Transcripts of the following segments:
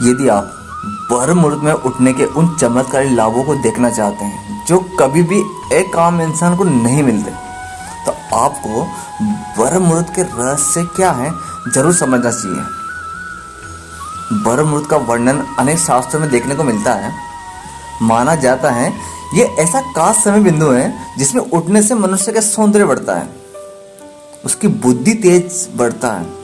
यदि आप ब्रह्म मुहूर्त में उठने के उन चमत्कारी लाभों को देखना चाहते हैं जो कभी भी एक आम इंसान को नहीं मिलते, तो आपको ब्रह्म मुहूर्त के रहस्य क्या है जरूर समझना चाहिए। ब्रह्म मुहूर्त का वर्णन अनेक शास्त्रों में देखने को मिलता है। माना जाता है ये ऐसा खास समय बिंदु है जिसमें उठने से मनुष्य का सौंदर्य बढ़ता है, उसकी बुद्धि तेज बढ़ता है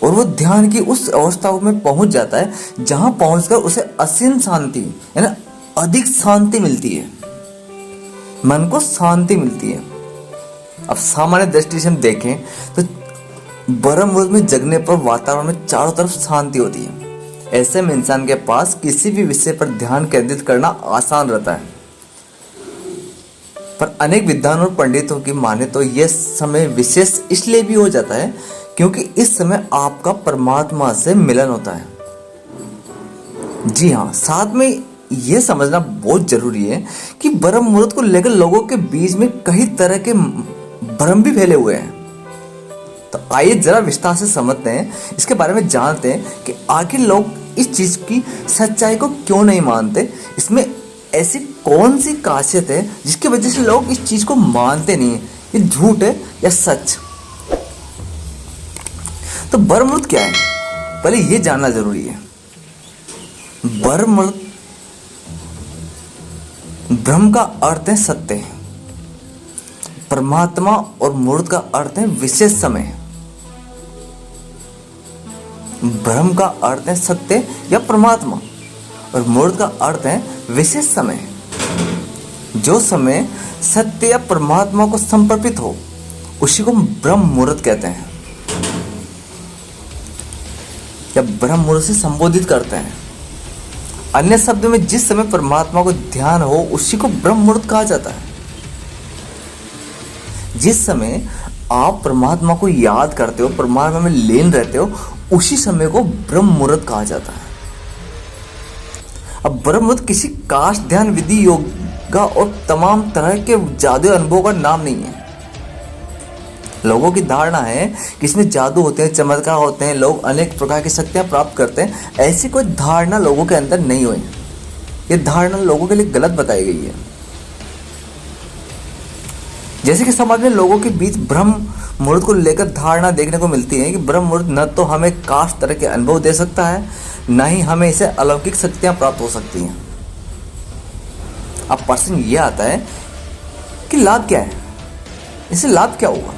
और वो ध्यान की उस अवस्था में पहुंच जाता है जहां पहुंचकर उसे असीम शांति यानी अधिक शांति मिलती है, मन को शांति मिलती है। अब सामान्य दृष्टि से हम देखें तो ब्रह्म मुहूर्त में जगने पर वातावरण में चारों तरफ शांति होती है। ऐसे में इंसान के पास किसी भी विषय पर ध्यान केंद्रित करना आसान रहता है। पर अनेक विद्वान और पंडितों की माने तो यह समय विशेष इसलिए भी हो जाता है क्योंकि इस समय आपका परमात्मा से मिलन होता है। जी हाँ, साथ में यह समझना बहुत जरूरी है कि ब्रह्म मुहूर्त को लेकर लोगों के बीच में कई तरह के भ्रम भी फैले हुए हैं। तो आइए जरा विस्तार से समझते हैं, इसके बारे में जानते हैं कि आखिर लोग इस चीज की सच्चाई को क्यों नहीं मानते, इसमें ऐसी कौन सी खासियत है जिसकी वजह से लोग इस चीज को मानते नहीं है, ये झूठ है या सच। तो ब्रह्म मुहूर्त क्या है, पहले ये जानना जरूरी है। ब्रह्म मुहूर्त, ब्रह्म का अर्थ है सत्य, परमात्मा और मुहूर्त का अर्थ है विशेष समय। ब्रह्म का अर्थ है सत्य या परमात्मा और मुहूर्त का अर्थ है विशेष समय। जो समय सत्य या परमात्मा को समर्पित हो उसी को ब्रह्म मुहूर्त कहते हैं या ब्रह्म मुहूर्त से संबोधित करते हैं। अन्य शब्दों में जिस समय परमात्मा को ध्यान हो उसी को ब्रह्म मुहूर्त कहा जाता है। जिस समय आप परमात्मा को याद करते हो, परमात्मा में लीन रहते हो, उसी समय को ब्रह्म मुहूर्त कहा जाता है। अब ब्रह्म मुहूर्त किसी काश ध्यान विधि योगा और तमाम तरह के जादू अनुभव का नाम नहीं है। लोगों की धारणा है कि इसमें जादू होते हैं, चमत्कार होते हैं, लोग अनेक प्रकार की शक्तियां प्राप्त करते हैं। ऐसी कोई धारणा लोगों के अंदर नहीं हुई। ये धारणा लोगों के लिए गलत बताई गई है। जैसे कि समाज में लोगों के बीच ब्रह्म मुहूर्त को लेकर धारणा देखने को मिलती है कि ब्रह्म मुहूर्त न तो हमें खास तरह के अनुभव दे सकता है, न ही हमें इसे अलौकिक शक्तियां प्राप्त हो सकती हैं। अब प्रश्न यह आता है कि लाभ क्या है, इससे लाभ क्या होगा,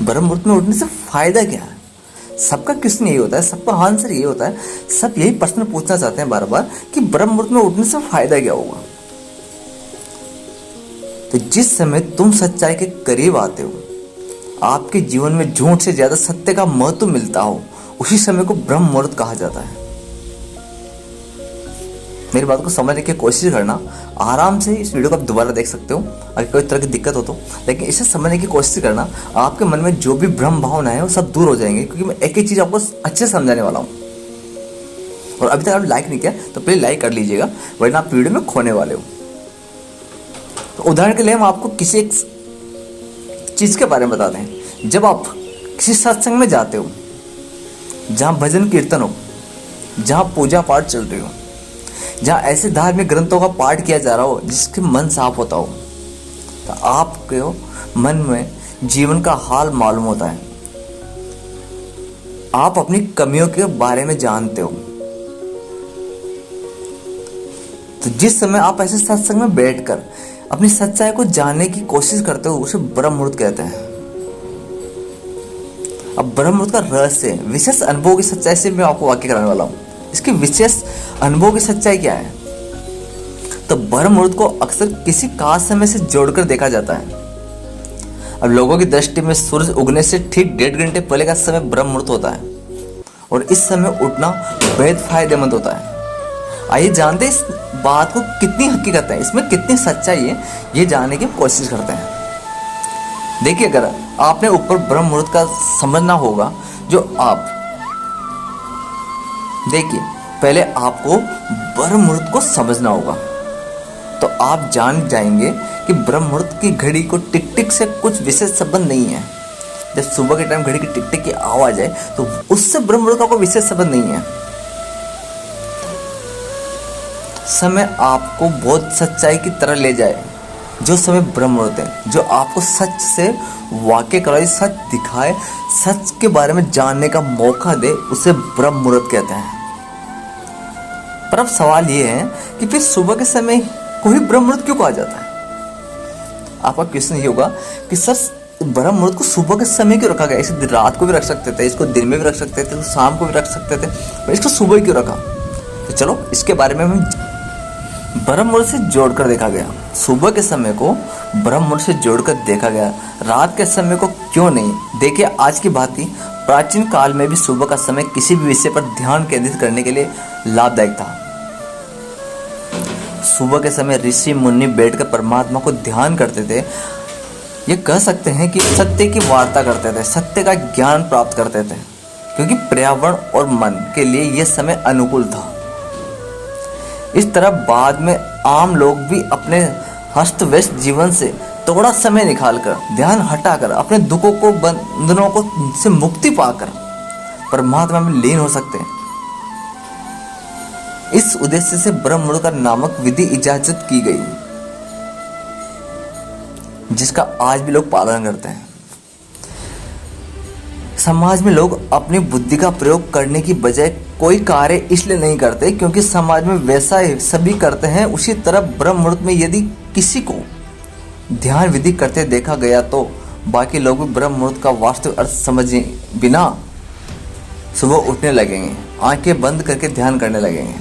ब्रह्म मुहूर्त में उठने से फायदा क्या है। सबका क्वेश्चन यही होता है, सबका आंसर यही होता है, सब यही प्रश्न पूछना चाहते हैं बार बार कि ब्रह्म मुहूर्त में उठने से फायदा क्या होगा। तो जिस समय तुम सच्चाई के करीब आते हो, आपके जीवन में झूठ से ज्यादा सत्य का महत्व मिलता हो, उसी समय को ब्रह्म मुहूर्त कहा जाता है। मेरी बात को समझने की कोशिश करना, आराम से इस वीडियो को आप दोबारा देख सकते हो अगर कोई तरह की दिक्कत हो तो, लेकिन इसे समझने की कोशिश करना, आपके मन में जो भी भ्रम भावना है वो सब दूर हो जाएंगे, क्योंकि मैं एक ही चीज आपको अच्छे से समझाने वाला हूँ। और अभी तक आप लाइक नहीं किया तो प्लीज लाइक कर लीजिएगा, वरना आप वीडियो में खोने वाले हो। तो उदाहरण के लिए हम आपको किसी एक चीज के बारे में बताते हैं। जब आप किसी सत्संग में जाते हो जहां भजन कीर्तन हो, जहां पूजा पाठ चल रही हो, जहां ऐसे धार्मिक ग्रंथों का पाठ किया जा रहा हो जिसके मन साफ होता हो, तो आपके मन में जीवन का हाल मालूम होता है। आप अपनी कमियों के बारे में जानते हो। तो जिस समय आप ऐसे सत्संग में बैठकर अपनी सच्चाई को जानने की कोशिश करते हो, उसे ब्रह्म मुहूर्त कहते हैं। अब ब्रह्म मुहूर्त का रहस्य, विशेष अनुभव की सच्चाई से मैं आपको वाकिफ कराने वाला हूं। इसकी विशेष अनुभव की सच्चाई क्या है? तो ब्रह्म मुहूर्त को अक्सर किसी खास समय से जोड़कर देखा जाता है। अब लोगों की दृष्टि में सूरज उगने से ठीक 1.5 घंटे पहले का समय ब्रह्म मुहूर्त होता है और इस समय उठना बेहद फायदेमंद होता है। आइए जानते हैं इस बात को कितनी हकीकत है, इसमें कितनी सच्चाई है, ये जानने की कोशिश करते हैं। देखिए, अगर आपने ऊपर ब्रह्म मुहूर्त का समझना होगा, जो आप देखिए, पहले आपको ब्रह्म मुहूर्त को समझना होगा, तो आप जान जाएंगे कि ब्रह्म मुहूर्त की घड़ी को टिक टिक से कुछ विशेष संबंध नहीं है। जब सुबह के टाइम घड़ी की टिक टिक की आवाज आए तो उससे ब्रह्म मुहूर्त का कोई विशेष संबंध नहीं है। समय आपको बहुत सच्चाई की तरह ले जाए, जो समय ब्रह्म मुहूर्त है, जो आपको सच से वाक़ई कराए, सच दिखाए, सच के बारे में जानने का मौका दे, उसे ब्रह्म मुहूर्त कहते हैं। पर अब सवाल ये है कि फिर सुबह के समय को ही ब्रह्म मुहूर्त क्यों कहा जाता है? आपका क्वेश्चन ये होगा कि सर ब्रह्म मुहूर्त को सुबह के समय क्यों रखा गया? इसे रात को भी रख सकते थे, इसको दिन में भी रख सकते थे, शाम को भी रख सकते थे, पर इसको सुबह क्यों रखा? तो चलो इसके बारे में हम ब्रह्म मुहूर्त से जोड़कर देखा गया। सुबह के समय को ब्रह्म मुहूर्त से जोड़कर देखा गया, रात के समय को क्यों नहीं? देखिए, आज की भांति प्राचीन काल में भी सुबह का समय किसी भी विषय पर ध्यान केंद्रित करने के लिए लाभदायक था। सुबह के समय ऋषि मुनि बैठकर परमात्मा को ध्यान करते थे। ये कह सकते हैं कि सत्य की वार्ता करते थे, सत्य का ज्ञान प्राप्त करते थे, क्योंकि पर्यावरण और मन के लिए यह समय अनुकूल था। इस तरह बाद में आम लोग भी अपने हस्त व्यस्त जीवन से थोड़ा समय निकालकर, ध्यान हटाकर, अपने दुखों को, बंधनों को से मुक्ति पाकर परमात्मा में लीन हो सकते हैं। इस उद्देश्य से ब्रह्म मुहूर्त का नामक विधि इजाजत की गई, जिसका आज भी लोग पालन करते हैं। समाज में लोग अपनी बुद्धि का प्रयोग करने की बजाय कोई कार्य इसलिए नहीं करते क्योंकि समाज में वैसा ही सभी करते हैं। उसी तरह ब्रह्म मुहूर्त में यदि किसी को ध्यान विधि करते देखा गया तो बाकी लोग भी ब्रह्म मुहूर्त का वास्तविक अर्थ समझे बिना सुबह उठने लगेंगे, आंखें बंद करके ध्यान करने लगेंगे,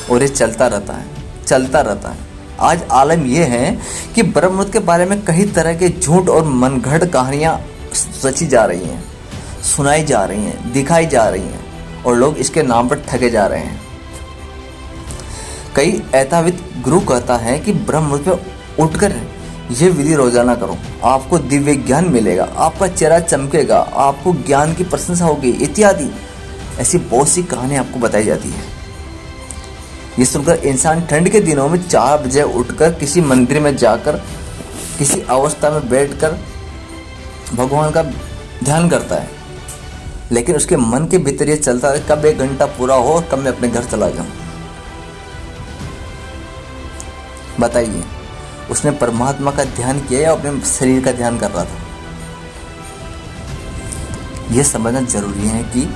और ये चलता रहता है। आज आलम यह है कि ब्रह्म मुहूर्त के बारे में कई तरह के झूठ और मनगढ़ंत कहानियां रची जा रही हैं, सुनाई जा रही हैं, दिखाई जा रही हैं, और लोग इसके नाम पर ठगे जा रहे हैं। कई ऐताविद गुरु कहता है कि ब्रह्म मुहूर्त में उठकर यह विधि रोजाना करो, आपको दिव्य ज्ञान मिलेगा, आपका चेहरा चमकेगा, आपको ज्ञान की प्रशंसा होगी, इत्यादि ऐसी बहुत सी कहानियां आपको बताई जाती है। ये सुनकर इंसान ठंड के दिनों में 4 बजे उठकर किसी मंदिर में जाकर किसी अवस्था में बैठकर भगवान का ध्यान करता है, लेकिन उसके मन के भीतर ये चलता है कब 1 घंटा पूरा हो और कब मैं अपने घर चला जाऊं। बताइए, उसने परमात्मा का ध्यान किया या अपने शरीर का ध्यान कर रहा था? यह समझना जरूरी है कि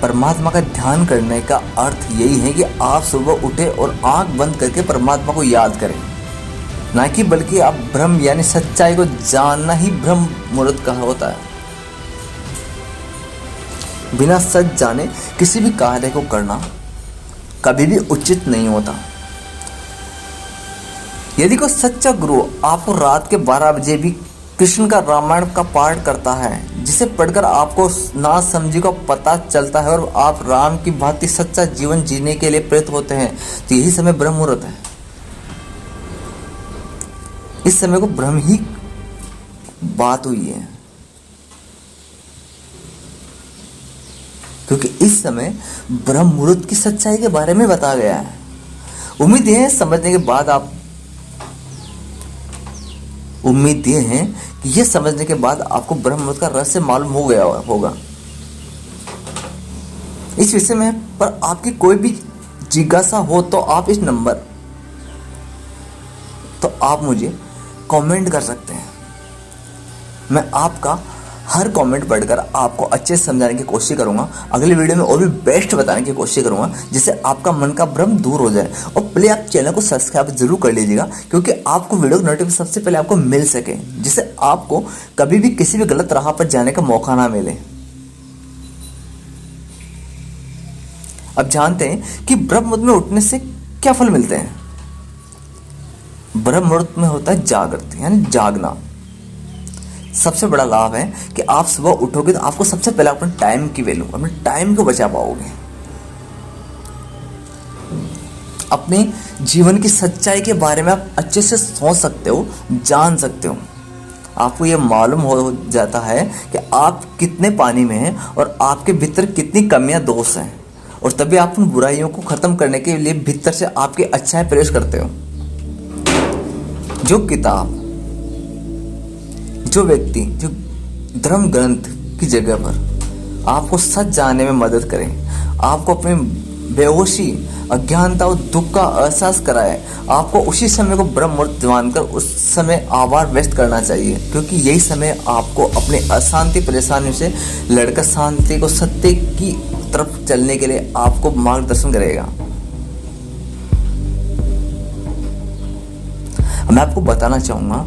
परमात्मा का ध्यान करने का अर्थ यही है कि आप सुबह उठे और आंख बंद करके परमात्मा को याद करें, ना कि बल्कि आप ब्रह्म यानी सच्चाई को जानना ही ब्रह्म मुहूर्त कहा होता है। बिना सच जाने किसी भी कार्य को करना कभी भी उचित नहीं होता। यदि कोई सच्चा गुरु आपको रात के 12 बजे भी कृष्ण का रामायण का पाठ करता है, जिसे पढ़कर आपको ना समझी का पता चलता है और आप राम की भांति सच्चा जीवन जीने के लिए प्रेरित होते हैं, तो यही समय ब्रह्म मुहूर्त है। इस समय को ब्रह्म ही बात हुई है, क्योंकि इस समय ब्रह्म मुहूर्त की सच्चाई के बारे में बताया गया है। उम्मीद है समझने के बाद ये समझने के बाद आपको ब्रह्म मुहूर्त का रहस्य मालूम हो गया होगा। इस विषय में पर आपकी कोई भी जिज्ञासा हो तो आप मुझे कमेंट कर सकते हैं। मैं आपका हर कमेंट पढ़कर आपको अच्छे से समझाने की कोशिश करूंगा। अगली वीडियो में और भी बेस्ट बताने की कोशिश करूंगा, जिससे आपका मन का भ्रम दूर हो जाए। और प्लीज आप चैनल को सब्सक्राइब जरूर कर लीजिएगा, क्योंकि आपको वीडियो नोटिफिकेशन सबसे पहले आपको मिल सके, जिससे आपको कभी भी किसी भी गलत राह पर जाने का मौका ना मिले। अब जानते हैं कि ब्रह्म मुहूर्त में उठने से क्या फल मिलते हैं। ब्रह्म मुहूर्त में होता है जागृति यानी जागना। सबसे बड़ा लाभ है कि आप सुबह उठोगे तो आपको सबसे पहले अपने टाइम की वैल्यू, अपने टाइम को बचा पाओगे। अपने जीवन की सच्चाई के बारे में आप अच्छे से सोच सकते हो, जान सकते हो। आपको ये मालूम हो जाता है कि आप कितने पानी में हैं और आपके भीतर कितनी कमियां, दोष हैं, और तभी आप उन बुराइयों को खत्म करने के लिए भीतर से आपकी अच्छाई प्रवेश करते हो। जो व्यक्ति जो धर्म ग्रंथ की जगह पर आपको सच जानने में मदद करें, आपको अपनी बेहोशी, अज्ञानता और दुख का एहसास कराए, आपको उसी समय को ब्रह्म मुहूर्त मानकर उस समय आभार व्यक्त करना चाहिए, क्योंकि यही समय आपको अपनी अशांति परेशानी से लड़कर शांति को, सत्य की तरफ चलने के लिए आपको मार्गदर्शन करेगा। मैं आपको बताना चाहूँगा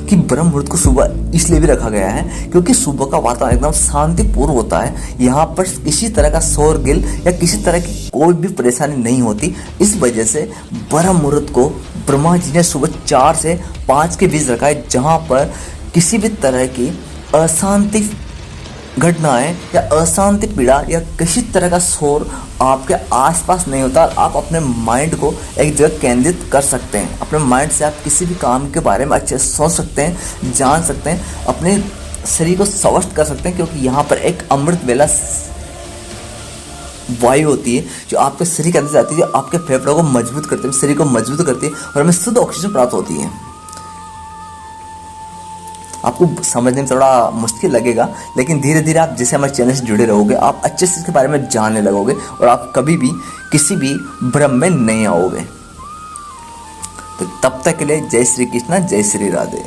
कि ब्रह्म मुहूर्त को सुबह इसलिए भी रखा गया है क्योंकि सुबह का वातावरण एकदम शांतिपूर्ण होता है। यहाँ पर किसी तरह का शोर गिल या किसी तरह की कोई भी परेशानी नहीं होती। इस वजह से ब्रह्म मुहूर्त को ब्रह्मा जी ने सुबह 4 से 5 के बीच रखा है, जहाँ पर किसी भी तरह की अशांति घटनाएं या अशांति पीड़ा या किसी तरह का शोर आपके आसपास नहीं होता। आप अपने माइंड को एक जगह केंद्रित कर सकते हैं। अपने माइंड से आप किसी भी काम के बारे में अच्छे से सोच सकते हैं, जान सकते हैं, अपने शरीर को स्वस्थ कर सकते हैं, क्योंकि यहाँ पर एक अमृत वेला वायु होती है जो आपके शरीर के अंदर जाती है, जो आपके फेफड़ों को मजबूत करती है, शरीर को मजबूत करती है और हमें शुद्ध ऑक्सीजन प्राप्त होती है। आपको समझने में थोड़ा मुश्किल लगेगा, लेकिन धीरे धीरे आप जैसे हमारे चैनल से जुड़े रहोगे, आप अच्छे से इसके बारे में जानने लगोगे और आप कभी भी किसी भी भ्रम में नहीं आओगे। तो तब तक के लिए जय श्री कृष्णा, जय श्री राधे।